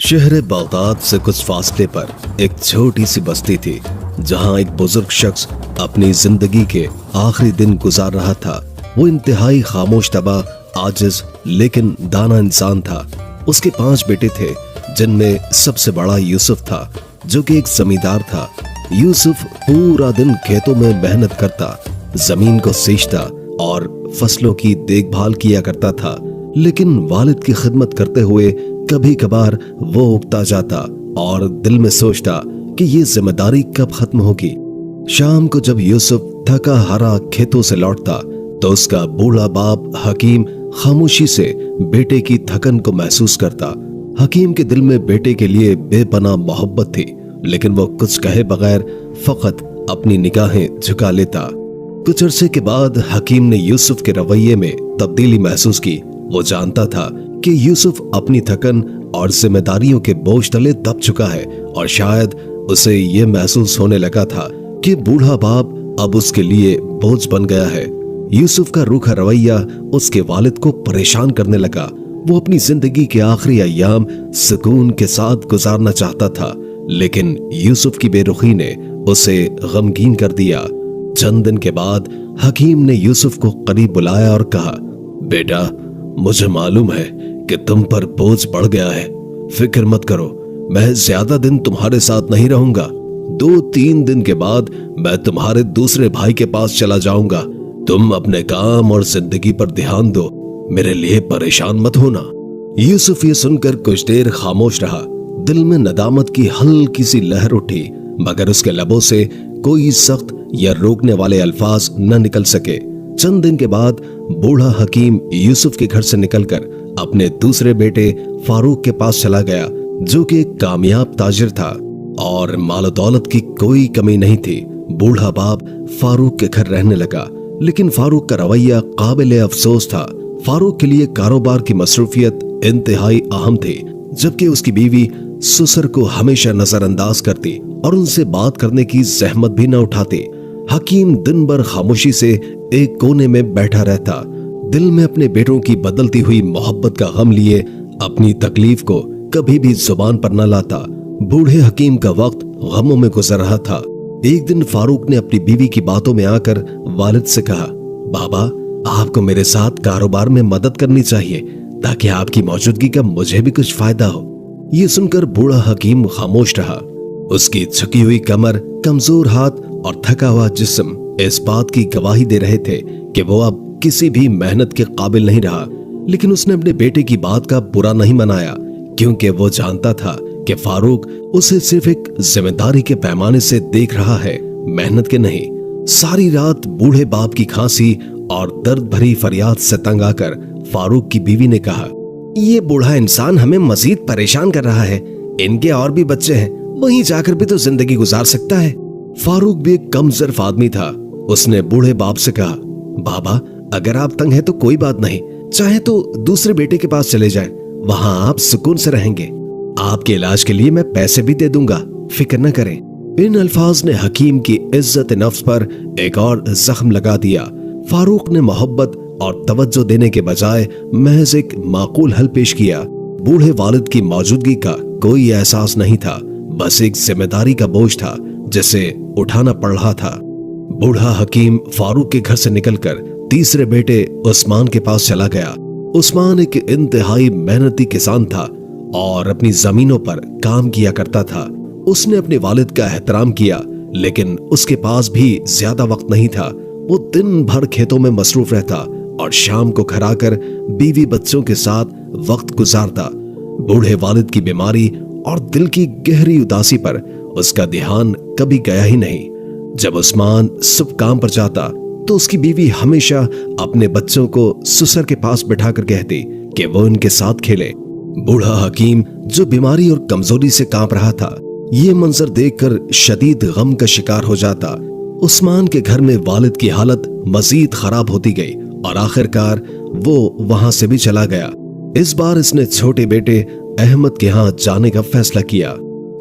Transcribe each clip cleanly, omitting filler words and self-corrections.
शहर बगदाद से कुछ फासले पर एक छोटी सी बस्ती थी जहां एक बुजुर्ग शख्स अपनी जिंदगी के आखिरी दिन गुजार रहा था। वो इंतहाई खामोश तबा, आजिज लेकिन दाना इंसान था। उसके 5 बेटे थे जिनमें सबसे बड़ा यूसुफ था जो कि एक जमींदार था। यूसुफ पूरा दिन खेतों में मेहनत करता, जमीन को सींचता और फसलों की देखभाल किया करता था, लेकिन वालिद की खिदमत करते हुए कभी कभार वो उगता जाता और दिल में सोचता कि ये जिम्मेदारी कब खत्म होगी। शाम को जब यूसुफ थका हारा खेतों से लौटता तो उसका बूढ़ा बाप हकीम खामोशी से बेटे की थकन को महसूस करता। हकीम के दिल में बेटे के लिए बेपनाह मोहब्बत थी, लेकिन वो कुछ कहे बगैर फकत अपनी निगाहें झुका लेता। कुछ अरसे के बाद हकीम ने यूसुफ के रवैये में तब्दीली महसूस की। वो जानता था कि यूसुफ अपनी थकन और जिम्मेदारियों के बोझ तले दब चुका है और शायद उसे ये महसूस होने लगा था कि बूढ़ा बाप अब उसके लिए बोझ बन गया है। यूसुफ का रूखा रवैया उसके वालिद को परेशान करने लगा। वो अपनी जिंदगी के आखिरी अय्याम सुकून के साथ गुजारना चाहता था, लेकिन यूसुफ की बेरुखी ने उसे गमगीन कर दिया। चंद दिन के बाद हकीम ने यूसुफ को करीब बुलाया और कहा, बेटा, मुझे मालूम है कि तुम पर बोझ बढ़ गया है। फिक्र मत करो, मैं ज्यादा दिन तुम्हारे साथ नहीं रहूंगा। 2-3 दिन के बाद मैं तुम्हारे दूसरे भाई के पास चला जाऊंगा। तुम अपने काम और जिंदगी पर ध्यान दो, मेरे लिए परेशान मत होना। यूसुफ ये सुनकर कुछ देर खामोश रहा। दिल में नदामत की हल्की सी लहर उठी, मगर उसके लबों से कोई सख्त या रोकने वाले अल्फाज न निकल सके। चंद दिन के बाद बूढ़ा हकीम यूसुफ के घर से निकलकर अपने दूसरे बेटे फारूक के पास चला गया, जो कि एक कामयाब ताजिर था और माल दौलत की कोई कमी नहीं थी। बूढ़ा बाप फारूक के घर रहने लगा, लेकिन फारूक का रवैया काबिल अफसोस था। फारूक के लिए कारोबार की मसरूफियत इंतहाई अहम थी, जबकि उसकी बीवी ससुर को हमेशा नजरअंदाज करती और उनसे बात करने की जहमत भी न उठाती। हकीम दिन भर खामोशी से एक कोने में बैठा रहता, दिल में अपने बेटों की बदलती हुई मोहब्बत का गम लिए अपनी तकलीफ को कभी भी जुबान पर न लाता। बूढ़े हकीम का वक्त गमों में गुजर रहा था। एक दिन फारूक ने अपनी बीवी की बातों में आकर वालिद से कहा, बाबा, आपको मेरे साथ कारोबार में मदद करनी चाहिए ताकि आपकी मौजूदगी का मुझे भी कुछ फायदा हो। ये सुनकर बूढ़ा हकीम खामोश रहा। उसकी झुकी हुई कमर, कमजोर हाथ और थका हुआ जिस्म इस बात की गवाही दे रहे थे कि वो अब किसी भी मेहनत के काबिल नहीं रहा। लेकिन उसने अपने बेटे की बात का बुरा नहीं मनाया, क्योंकि वो जानता था कि फारूक उसे सिर्फ एक जिम्मेदारी के पैमाने से देख रहा है, मेहनत के नहीं। सारी रात बूढ़े बाप की खांसी और दर्द भरी फरियाद से तंग आकर फारूक की बीवी ने कहा, ये बूढ़ा इंसान हमें मजीद परेशान कर रहा है। इनके और भी बच्चे हैं, वहीं जाकर भी तो जिंदगी गुजार सकता है। फारूक भी एक कमजोर आदमी था। उसने बूढ़े बाप से कहा, बाबा, अगर आप तंग हैं तो कोई बात नहीं, चाहे तो दूसरे बेटे के पास चले जाएं, वहां आप सुकून से रहेंगे। आपके इलाज के लिए मैं पैसे भी दे दूंगा, फिक्र न करें। इन अल्फाज ने हकीम की इज्जत नफ्स पर एक और जख्म लगा दिया। फारूक ने मोहब्बत और तवज्जो देने के बजाय महज एक माकूल हल पेश किया। बूढ़े वालिद की मौजूदगी का कोई एहसास नहीं था, बस एक जिम्मेदारी का बोझ था जिसे उठाना पड़ रहा था। बूढ़ा हकीम फारूक के घर से निकलकर तीसरे बेटे उस्मान के पास चला गया। उस्मान एक इंतहाई मेहनती किसान था और अपनी जमीनों पर काम किया करता था। उसने अपने वालिद का एहतराम किया, लेकिन उसके पास भी ज्यादा वक्त नहीं था। वो दिन भर खेतों में मसरूफ रहता और शाम को घर आकर बीवी बच्चों के साथ वक्त गुजारता। बूढ़े वालिद की बीमारी और दिल की गहरी उदासी पर उसका ध्यान कभी गया ही नहीं। जब उस्मान सुबह काम पर जाता तो उसकी बीवी हमेशा अपने बच्चों को ससुर के पास बिठाकर कहती कि वो इनके साथ खेले। बूढ़ा हकीम, जो बीमारी और कमजोरी से कांप रहा था, ये मंजर देखकर शदीद गम का शिकार हो जाता। उस्मान के घर में वालिद की हालत मजीद खराब होती गई और आखिरकार वो वहां से भी चला गया। इस बार इसने छोटे बेटे अहमद के यहाँ जाने का फैसला किया।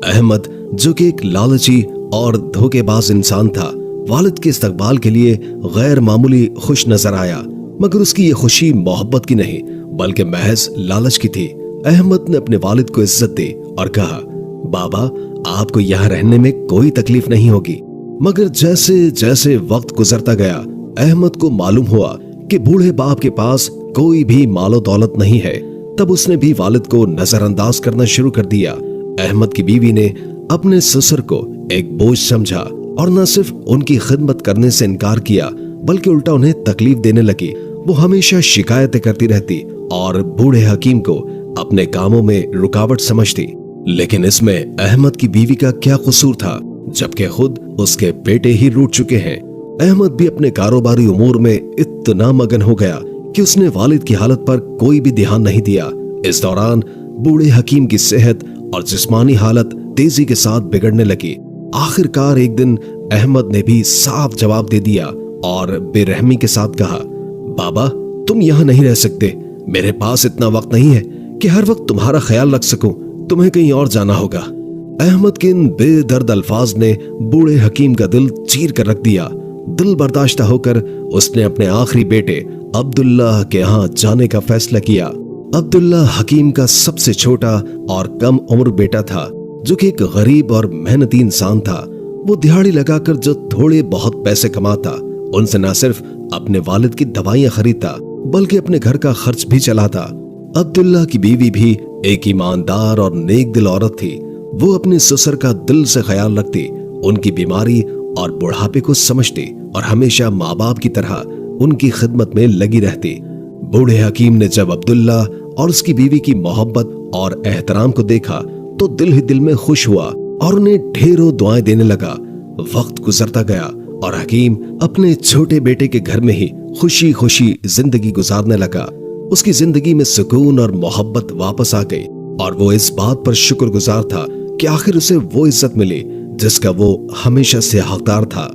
अहमद, जो कि एक लालची और धोखेबाज इंसान था, वालिद के इस्तकबाल के लिए गैर मामूली खुश नजर आया, मगर उसकी ये खुशी मोहब्बत की नहीं बल्कि महज लालच की थी। अहमद ने अपने वालिद को इज्जत दी और कहा, बाबा आपको यहाँ रहने में कोई तकलीफ नहीं होगी। मगर जैसे जैसे वक्त गुजरता गया, अहमद को मालूम हुआ कि बूढ़े बाप के पास कोई भी मालो दौलत नहीं है। तब उसने भी वालिद को नजरअंदाज करना शुरू कर दिया। अहमद की बीवी ने अपने ससुर को एक बोझ समझा और न सिर्फ उनकी खिदमत करने से इनकार किया, बल्कि उल्टा उन्हें तकलीफ देने लगी। वो हमेशा शिकायतें करती रहती और बूढ़े हकीम को अपने कामों में रुकावट समझती। लेकिन इसमें अहमद की बीवी का क्या कसूर था, जबकि खुद उसके बेटे ही रूठ चुके हैं। अहमद भी अपने कारोबारी उमूर में इतना मगन हो गया कि उसने वालिद की हालत पर कोई भी ध्यान नहीं दिया। इस दौरान बूढ़े हकीम की सेहत और जिस्मानी हालत तेजी के साथ बिगड़ने लगी। आखिरकार एक दिन अहमद ने भी साफ जवाब दे दिया और बेरहमी के साथ कहा, बाबा तुम यहाँ नहीं रह सकते। मेरे पास इतना वक्त नहीं है कि हर वक्त तुम्हारा ख्याल रख सकूं। तुम्हें कहीं और जाना होगा। अहमद के इन बेदर्द अल्फाज ने बूढ़े हकीम का दिल चीर कर रख दिया। दिल बर्दाश्त होकर उसने अपने आखिरी बेटे अब्दुल्लाह के यहाँ जाने का फैसला किया। अब्दुल्ला हकीम का सबसे छोटा और कम उम्र बेटा था, जो कि एक गरीब और मेहनती इंसान था। वो दिहाड़ी लगाकर जो थोड़े बहुत पैसे कमाता, उनसे न सिर्फ अपने वालिद की दवाइयां खरीदता, बल्कि अपने घर का खर्च भी चलाता। अब्दुल्ला की बीवी भी एक ईमानदार और नेक दिल औरत थी। वो अपने ससुर का दिल से ख्याल रखती, उनकी बीमारी और बुढ़ापे को समझती और हमेशा माँ बाप की तरह उनकी खिदमत में लगी रहती। बूढ़े हकीम ने जब अब्दुल्ला और उसकी बीवी की मोहब्बत और एहतराम को देखा तो दिल ही दिल में खुश हुआ और उन्हें ढेरों दुआएं देने लगा। वक्त गुजरता गया और हकीम अपने छोटे बेटे के घर में ही खुशी खुशी जिंदगी गुजारने लगा। उसकी जिंदगी में सुकून और मोहब्बत वापस आ गई और वो इस बात पर शुक्रगुजार था कि आखिर उसे वो इज्जत मिली जिसका वो हमेशा से हकदार था।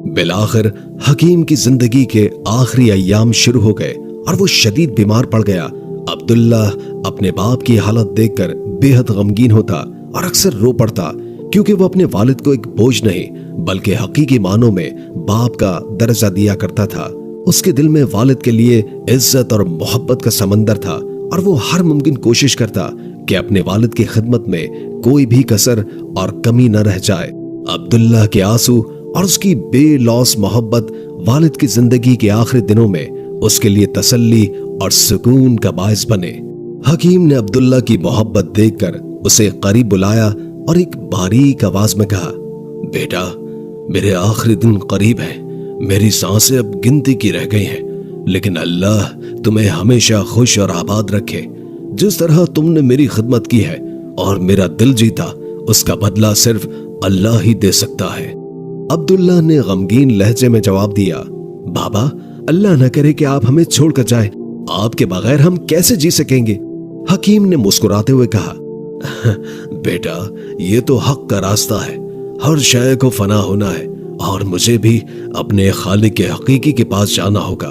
बिलाखिर हकीम की जिंदगी के आखिरी अय्याम शुरू हो गए और वो शदीद बीमार पड़ गया। अब्दुल्ला अपने बाप की हालत देखकर बेहद गमगीन होता और अक्सर रो पड़ता, क्योंकि वो अपने वालिद को एक बोझ नहीं बल्कि हकीकी मानों में बाप का दर्जा दिया करता था। उसके दिल में वालिद के लिए इज्जत और मोहब्बत का समंदर था और वो हर मुमकिन कोशिश करता कि अपने वालिद की खिदमत में कोई भी कसर और कमी न रह जाए। अब्दुल्ला के आंसू और उसकी बेलौस मोहब्बत वालिद की जिंदगी के आखिरी दिनों में उसके लिए तसल्ली और सुकून का बायस बने। हकीम ने अब्दुल्ला की मोहब्बत देखकर उसे करीब बुलाया और एक बारीक आवाज में कहा, बेटा मेरे आखिरी दिन करीब है। मेरी सांसें अब गिनती की रह गई हैं, लेकिन अल्लाह तुम्हें हमेशा खुश और आबाद रखे। जिस तरह तुमने मेरी खिदमत की है और मेरा दिल जीता, उसका बदला सिर्फ अल्लाह ही दे सकता है। अब्दुल्ला ने गमगीन लहजे में जवाब दिया, बाबा अल्लाह न करे कि आप हमें छोड़कर जाएं। आपके बगैर हम कैसे जी सकेंगे। हकीम ने मुस्कुराते हुए कहा, बेटा ये तो हक का रास्ता है। हर शय को फना होना है और मुझे भी अपने खालिक के हकीकी के पास जाना होगा।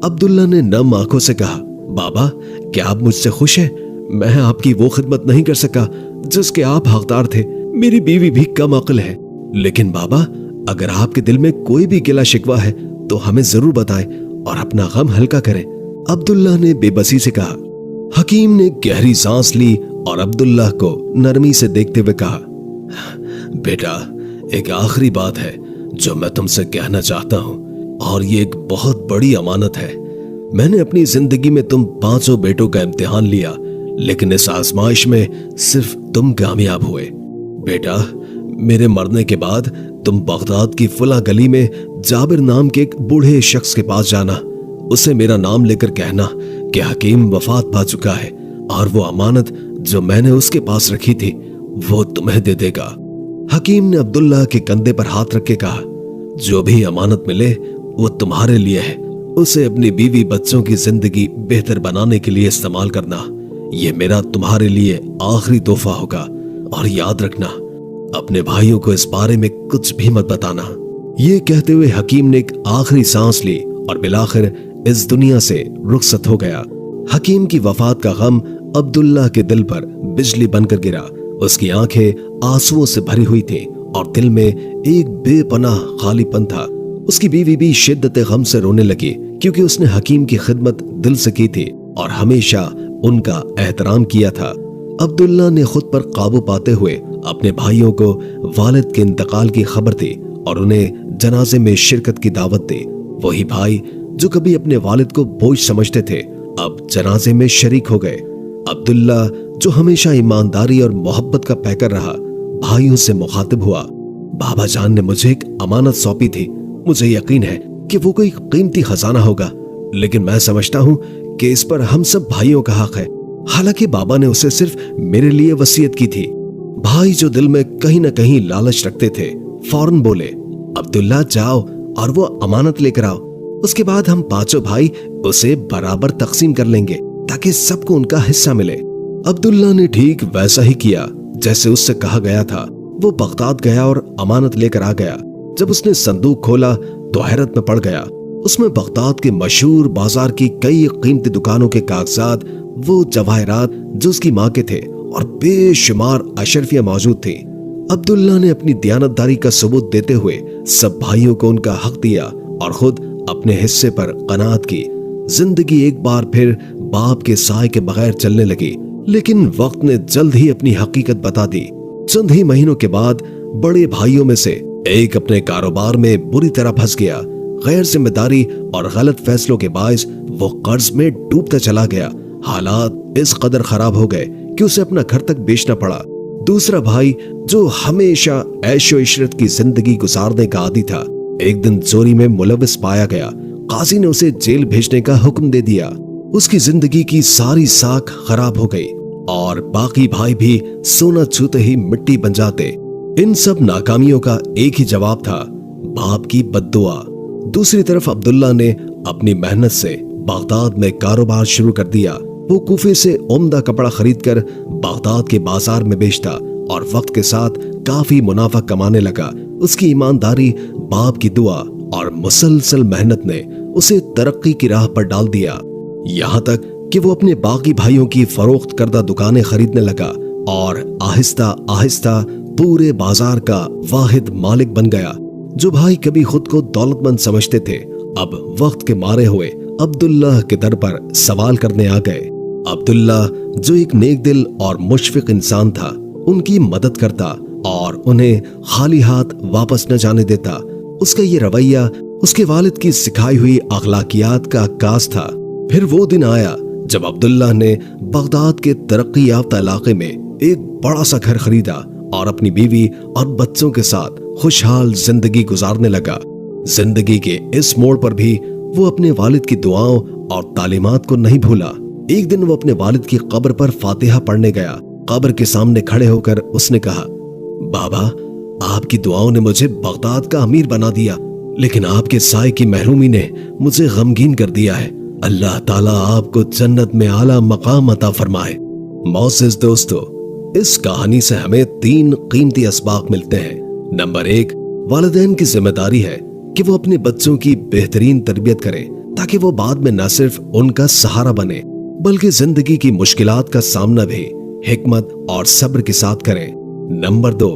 अब्दुल्ला ने नम आंखों से कहा, बाबा क्या आप मुझसे खुश हैं? मैं आपकी वो खिदमत नहीं कर सका जिसके आप हकदार थे। मेरी बीवी भी कम अक्ल है। लेकिन बाबा अगर आपके दिल में कोई भी गिला शिकवा है तो हमें जरूर बताएं और अपना गम हल्का करें। अब्दुल्ला ने बेबसी से कहा। हकीम ने गहरी सांस ली और अब्दुल्ला को नरमी से देखते हुए कहा, बेटा एक आखिरी बात है जो मैं तुमसे कहना चाहता हूँ और ये एक बहुत बड़ी अमानत है। मैंने अपनी जिंदगी में तुम 5 बेटों का इम्तिहान लिया, लेकिन इस आजमाइश में सिर्फ तुम कामयाब हुए। बेटा मेरे मरने के बाद तुम बगदाद की फुला गली में जाबिर नाम के एक बूढ़े शख्स के पास जाना। उसे मेरा नाम लेकर कहना कि हकीम वफात पा चुका है और वो अमानत जो मैंने उसके पास रखी थी वो तुम्हें दे देगा। हकीम ने अब्दुल्ला के कंधे पर हाथ रख के कहा, जो भी अमानत मिले वो तुम्हारे लिए है। उसे अपनी बीवी बच्चों की जिंदगी बेहतर बनाने के लिए इस्तेमाल करना। ये मेरा तुम्हारे लिए आखिरी तोहफा होगा। और याद रखना अपने भाइयों को इस बारे में कुछ भी मत बताना। ये कहते हुए हकीम ने एक आखिरी सांस ली और बिलाखिर इस दुनिया से रुखसत हो गया। हकीम की वफात का गम अब्दुल्ला के दिल पर बिजली बनकर गिरा। उसकी आंखें आंसुओं से भरी हुई थी और दिल में एक बेपनाह खालीपन था। उसकी बीवी भी शिद्दत गम से रोने लगी, क्योंकि उसने हकीम की खिदमत दिल से की थी और हमेशा ان کا एहतराम किया था। अब्दुल्ला ने खुद पर काबू पाते हुए अपने भाइयों को वालिद के इंतकाल की खबर दी और उन्हें जनाजे में शिरकत की दावत दी। वही भाई जो कभी अपने वालिद को बोझ समझते थे अब जनाजे में शरीक हो गए। अब्दुल्ला जो हमेशा ईमानदारी और मोहब्बत का पैकर रहा, भाइयों से मुखातिब हुआ। बाबा जान ने मुझे एक अमानत सौंपी थी। मुझे यकीन है कि वो कोई कीमती खजाना होगा, लेकिन मैं समझता हूँ कि इस पर हम सब भाइयों का हक है। हालांकि बाबा ने उसे सिर्फ मेरे लिए वसीयत की थी। भाई जो दिल में कहीं न कहीं लालच रखते थे फौरन बोले, अब्दुल्ला जाओ और वो अमानत लेकर आओ, उसके बाद हम पांचों भाई उसे बराबर तकसीम कर लेंगे ताकि सबको उनका हिस्सा मिले। अब्दुल्ला ने ठीक वैसा ही किया जैसे उससे कहा गया था। वो बगदाद गया और अमानत लेकर आ गया। जब उसने संदूक खोला तो हैरत में पड़ गया। उसमें बगदाद के मशहूर बाजार की कई कीमती दुकानों के कागजात, वो जवाहरात जो उसकी माँ के थे और बेशुमार अशरफियां मौजूद थी। अब्दुल्ला ने अपनी दियानतदारी का सबूत देते हुए सब भाइयों को उनका हक दिया और खुद अपने हिस्से पर कनात की। जिंदगी एक बार फिर बाप के साए के बगैर चलने लगी, लेकिन वक्त ने जल्द ही अपनी हकीकत बता दी। चंद ही महीनों के बाद बड़े भाइयों में से एक अपने कारोबार में बुरी तरह फंस गया। गैर जिम्मेदारी और गलत फैसलों के बायस वो कर्ज में डूबता चला गया। हालात इस कदर खराब हो गए कि उसे अपना घर तक बेचना पड़ा। दूसरा भाई जो हमेशा ऐशो इशरत की जिंदगी गुजारने का आदी था, एक दिन चोरी में मुलविस पाया गया। काजी ने उसे जेल भेजने का हुक्म दे दिया। उसकी जिंदगी की सारी साख खराब हो गई और बाकी भाई भी सोना छूते ही मिट्टी बन जाते। इन सब नाकामियों का एक ही जवाब था, बाप की बद्दुआ। दूसरी तरफ अब्दुल्ला ने अपनी मेहनत से बगदाद में कारोबार शुरू कर दिया। वो कूफे से उम्दा कपड़ा खरीदकर बगदाद के बाजार में बेचता और वक्त के साथ काफी मुनाफा कमाने लगा। उसकी ईमानदारी, बाप की दुआ और मुसलसल मेहनत ने उसे तरक्की की राह पर डाल दिया। यहाँ तक कि वो अपने बाकी भाइयों की फरोख्त करदा दुकानें खरीदने लगा और आहिस्ता आहिस्ता पूरे बाजार का वाहिद मालिक बन गया। जो भाई कभी खुद को दौलतमंद समझते थे, अब वक्त के मारे हुए अब्दुल्ला के दर पर सवाल करने आ गए। अब्दुल्ला जो एक नेक दिल और मुशफिक इंसान था, उनकी मदद करता और उन्हें खाली हाथ वापस न जाने देता। उसका ये रवैया उसके वालिद की सिखाई हुई अखलाकियात का अक्कास था। फिर वो दिन आया जब अब्दुल्ला ने बगदाद के तरक्की याफ्ता इलाके में एक बड़ा सा घर खरीदा और अपनी बीवी और बच्चों के साथ खुशहाल जिंदगी गुजारने लगा। जिंदगी के इस मोड़ पर भी वो अपने वालिद की दुआओं और तालीमात को नहीं भूला। एक दिन वो अपने वालिद की कब्र पर फातिहा पढ़ने गया। कब्र के सामने खड़े होकर उसने कहा, बाबा, आपकी दुआओं ने मुझे बगदाद का अमीर बना दिया, लेकिन आपके साए की महरूमी ने मुझे गमगीन कर दिया है। अल्लाह ताला आपको जन्नत में आला मकाम अता फरमाए। मोअज़्ज़िज़ दोस्तों, इस कहानी से हमें 3 कीमती असबाक मिलते हैं। नंबर 1, वालिदैन की जिम्मेदारी है कि वो अपने बच्चों की बेहतरीन तरबियत करें ताकि वो बाद में न सिर्फ उनका सहारा बने बल्कि जिंदगी की मुश्किलात का सामना भी हिकमत और सब्र के साथ करें। नंबर 2,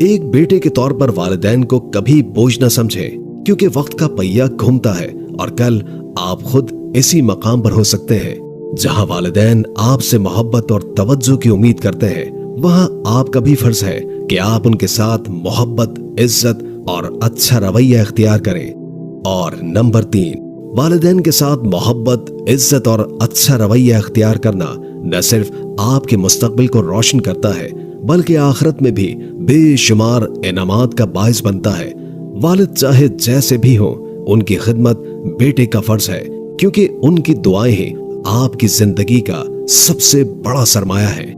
एक बेटे के तौर पर वालिदैन को कभी बोझ न समझे, क्योंकि वक्त का पहिया घूमता है और कल आप खुद इसी मकाम पर हो सकते हैं। जहां वालिदैन आपसे मोहब्बत और तवज्जो की उम्मीद करते हैं, वहां आपका भी फर्ज है कि आप उनके साथ मोहब्बत, इज्जत और अच्छा रवैया इख्तियार करें। और नंबर 3, वालिदैन के साथ मोहब्बत, इज्जत और अच्छा रवैया इख्तियार करना न सिर्फ आपके मुस्तकबिल को रोशन करता है बल्कि आखिरत में भी बेशुमार इनामात का बाइस बनता है। वालिद चाहे जैसे भी हो, उनकी खिदमत बेटे का फर्ज है, क्योंकि उनकी दुआएं ही आपकी जिंदगी का सबसे बड़ा सरमाया है।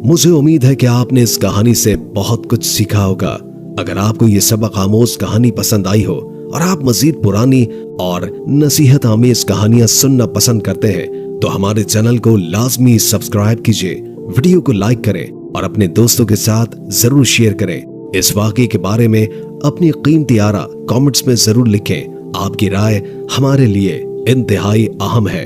मुझे उम्मीद है कि आपने इस कहानी से बहुत कुछ सीखा होगा। अगर आपको ये सबक आमोज कहानी पसंद आई हो और आप मजीद पुरानी और नसीहत आमेज कहानियां सुनना पसंद करते हैं तो हमारे चैनल को लाजमी सब्सक्राइब कीजिए, वीडियो को लाइक करें और अपने दोस्तों के साथ जरूर शेयर करें। इस वाक़े के बारे में अपनी कीमती आरा कमेंट्स में जरूर लिखें। आपकी राय हमारे लिए इंतहाई अहम है।